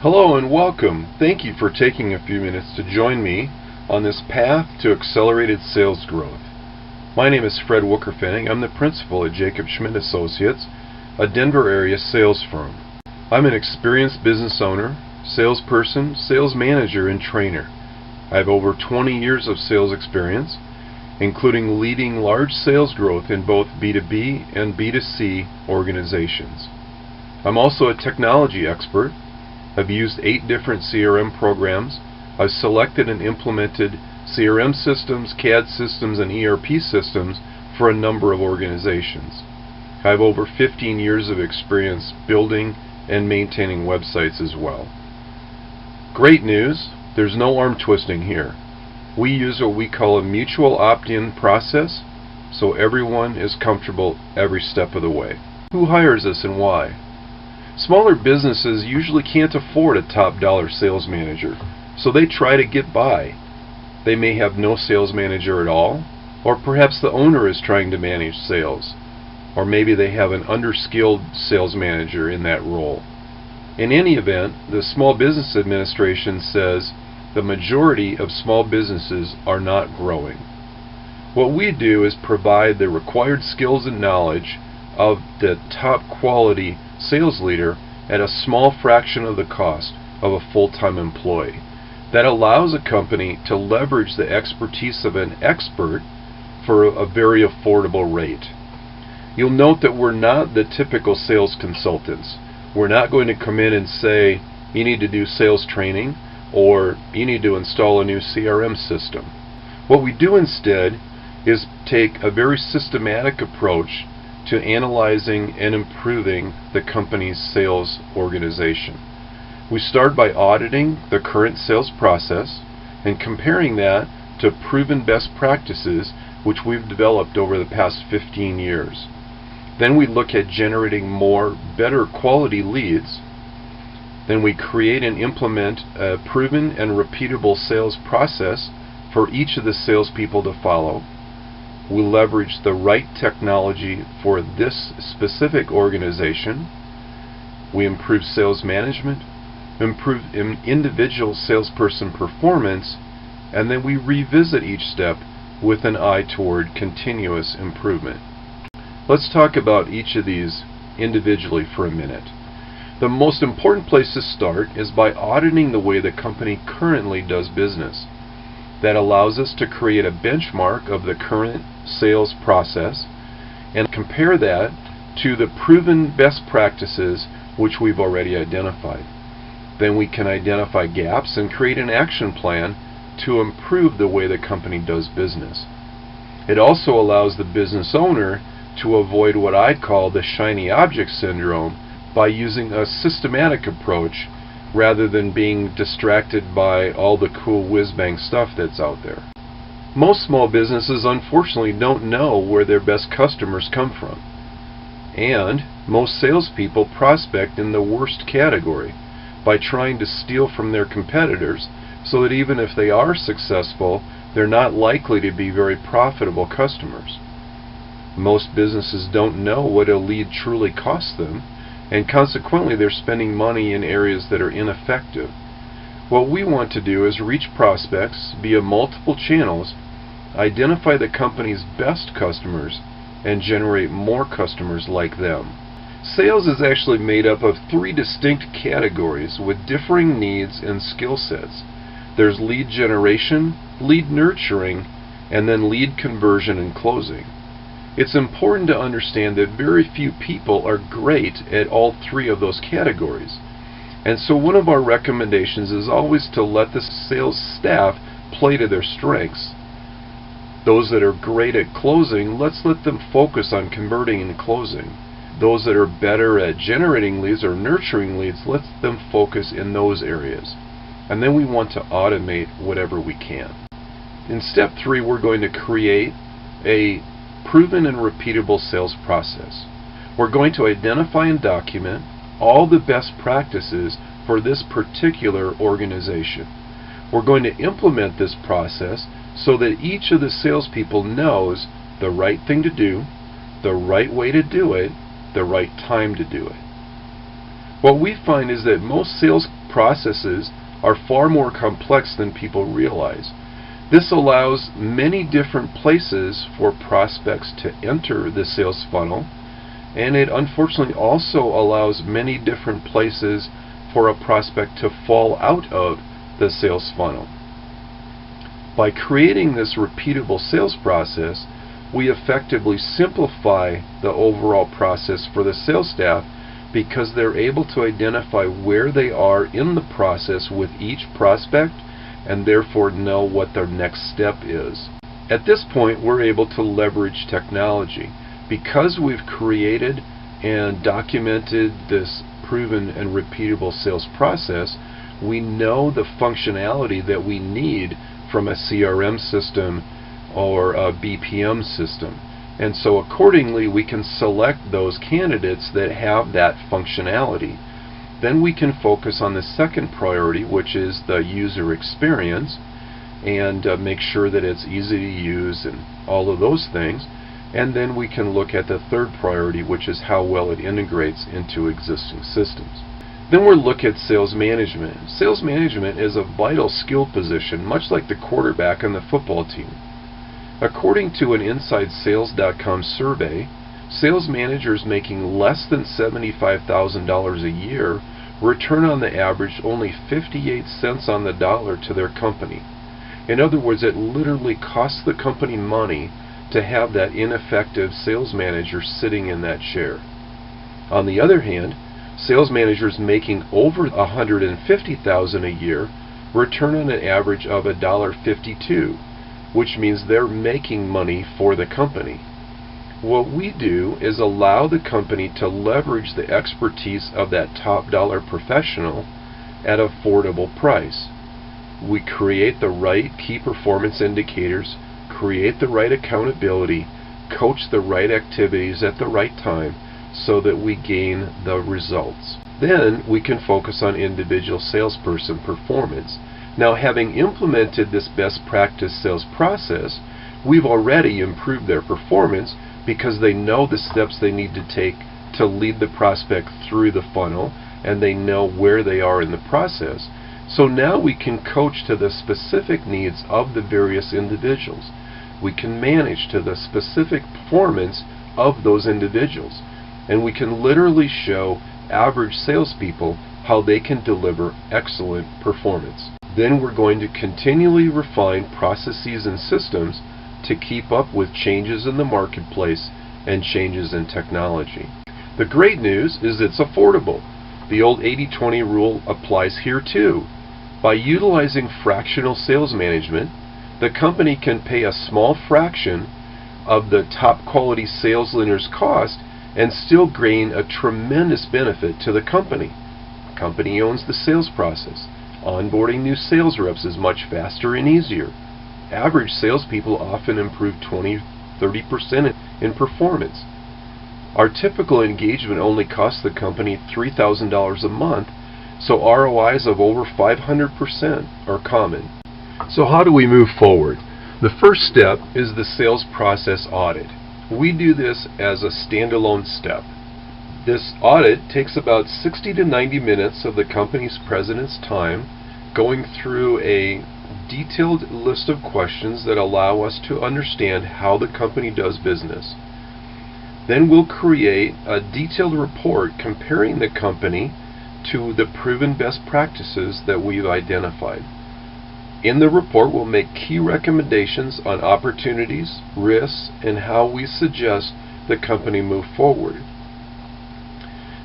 Hello and welcome. Thank you for taking a few minutes to join me on this path to accelerated sales growth. My name is Fred Wookerfanning. I'm the principal at Jacob Schmidt Associates, a Denver area sales firm. I'm an experienced business owner, salesperson, sales manager, and trainer. I have over 20 years of sales experience, including leading large sales growth in both B2B and B2C organizations. I'm also a technology expert. I've used 8 different CRM programs. I've selected and implemented CRM systems, CAD systems, and ERP systems for a number of organizations. I have over 15 years of experience building and maintaining websites as well. Great news, there's no arm twisting here. We use what we call a mutual opt-in process, so everyone is comfortable every step of the way. Who hires us and why? Smaller businesses usually can't afford a top dollar sales manager, so they try to get by. They may have no sales manager at all, or perhaps the owner is trying to manage sales, or maybe they have an underskilled sales manager in that role. In any event, the Small Business Administration says the majority of small businesses are not growing. What we do is provide the required skills and knowledge of the top quality sales leader at a small fraction of the cost of a full-time employee. That allows a company to leverage the expertise of an expert for a very affordable rate. You'll note that we're not the typical sales consultants. We're not going to come in and say, you need to do sales training or you need to install a new CRM system. What we do instead is take a very systematic approach to analyzing and improving the company's sales organization. We start by auditing the current sales process and comparing that to proven best practices which we've developed over the past 15 years. Then we look at generating more, better quality leads. Then we create and implement a proven and repeatable sales process for each of the salespeople to follow. We leverage the right technology for this specific organization. We improve sales management, improve individual salesperson performance, and then we revisit each step with an eye toward continuous improvement. Let's talk about each of these individually for a minute. The most important place to start is by auditing the way the company currently does business. That allows us to create a benchmark of the current sales process and compare that to the proven best practices which we've already identified. Then we can identify gaps and create an action plan to improve the way the company does business. It also allows the business owner to avoid what I call the shiny object syndrome by using a systematic approach rather than being distracted by all the cool whiz-bang stuff that's out there. Most small businesses unfortunately don't know where their best customers come from. And most salespeople prospect in the worst category by trying to steal from their competitors so that even if they are successful, they're not likely to be very profitable customers. Most businesses don't know what a lead truly costs them, and consequently they're spending money in areas that are ineffective. What we want to do is reach prospects via multiple channels, identify the company's best customers, and generate more customers like them. Sales is actually made up of 3 distinct categories with differing needs and skill sets. There's lead generation, lead nurturing, and then lead conversion and closing. It's important to understand that very few people are great at all 3 of those categories. And so one of our recommendations is always to let the sales staff play to their strengths. Those that are great at closing, let's let them focus on converting and closing. Those that are better at generating leads or nurturing leads, let them focus in those areas. And then we want to automate whatever we can. In step 3, we're going to create a proven and repeatable sales process. We're going to identify and document all the best practices for this particular organization. We're going to implement this process so that each of the salespeople knows the right thing to do, the right way to do it, the right time to do it. What we find is that most sales processes are far more complex than people realize. This allows many different places for prospects to enter the sales funnel, and it unfortunately also allows many different places for a prospect to fall out of the sales funnel. By creating this repeatable sales process, we effectively simplify the overall process for the sales staff because they're able to identify where they are in the process with each prospect and therefore know what their next step is. At this point, we're able to leverage technology. Because we've created and documented this proven and repeatable sales process, we know the functionality that we need from a CRM system or a BPM system. And so accordingly, we can select those candidates that have that functionality. Then we can focus on the second priority, which is the user experience, and make sure that it's easy to use and all of those things. And then we can look at the third priority, which is how well it integrates into existing systems. Then we'll look at sales management. Sales management is a vital skill position, much like the quarterback on the football team. According to an InsideSales.com survey, sales managers making less than $75,000 a year return on the average only 58 cents on the dollar to their company. In other words, it literally costs the company money to have that ineffective sales manager sitting in that chair. On the other hand, sales managers making over $150,000 a year return on an average of $1.52, which means they're making money for the company. What we do is allow the company to leverage the expertise of that top dollar professional at an affordable price. We create the right key performance indicators, create the right accountability, coach the right activities at the right time so that we gain the results. Then we can focus on individual salesperson performance. Now, having implemented this best practice sales process, we've already improved their performance because they know the steps they need to take to lead the prospect through the funnel, and they know where they are in the process. So now we can coach to the specific needs of the various individuals. We can manage to the specific performance of those individuals. And we can literally show average salespeople how they can deliver excellent performance. Then we're going to continually refine processes and systems to keep up with changes in the marketplace and changes in technology. The great news is it's affordable. The old 80-20 rule applies here too. By utilizing fractional sales management, the company can pay a small fraction of the top quality sales leader's cost and still gain a tremendous benefit to the company. The company owns the sales process. Onboarding new sales reps is much faster and easier. Average salespeople often improve 20–30% in performance. Our typical engagement only costs the company $3,000 a month, so ROIs of over 500% are common. So how do we move forward? The first step is the sales process audit. We do this as a standalone step. This audit takes about 60 to 90 minutes of the company's president's time, going through a detailed list of questions that allow us to understand how the company does business. Then we'll create a detailed report comparing the company to the proven best practices that we've identified. In the report, we'll make key recommendations on opportunities, risks, and how we suggest the company move forward.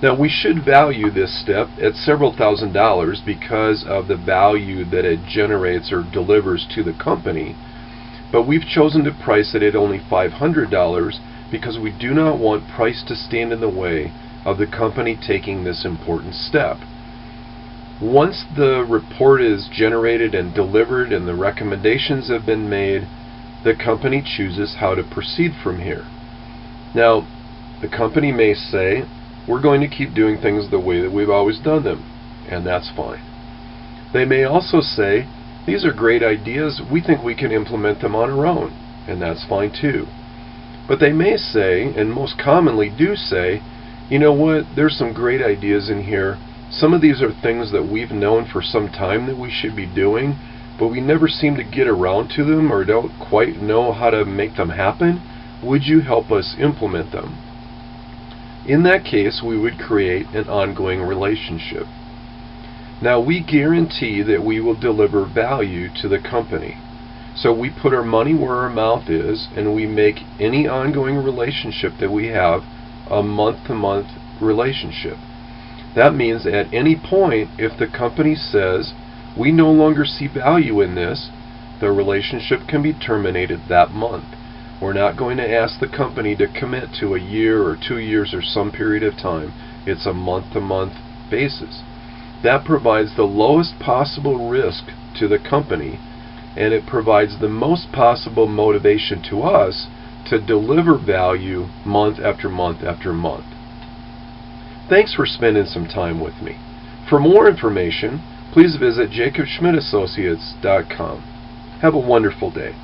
Now, we should value this step at several $1,000s because of the value that it generates or delivers to the company, but we've chosen to price it at only $500 because we do not want price to stand in the way of the company taking this important step. Once the report is generated and delivered and the recommendations have been made, the company chooses how to proceed from here. Now, the company may say, we're going to keep doing things the way that we've always done them, and that's fine. They may also say, these are great ideas, we think we can implement them on our own, and that's fine too. But they may say, and most commonly do say, you know what, there's some great ideas in here, Some of these are things that we've known for some time that we should be doing, but we never seem to get around to them or don't quite know how to make them happen. Would you help us implement them? In that case, we would create an ongoing relationship. Now, we guarantee that we will deliver value to the company. So we put our money where our mouth is, and we make any ongoing relationship that we have a month-to-month relationship. That means at any point, if the company says, we no longer see value in this, the relationship can be terminated that month. We're not going to ask the company to commit to a year or 2 years or some period of time. It's a month-to-month basis. That provides the lowest possible risk to the company, and it provides the most possible motivation to us to deliver value month after month after month. Thanks for spending some time with me. For more information, please visit jacobschmidtassociates.com. Have a wonderful day.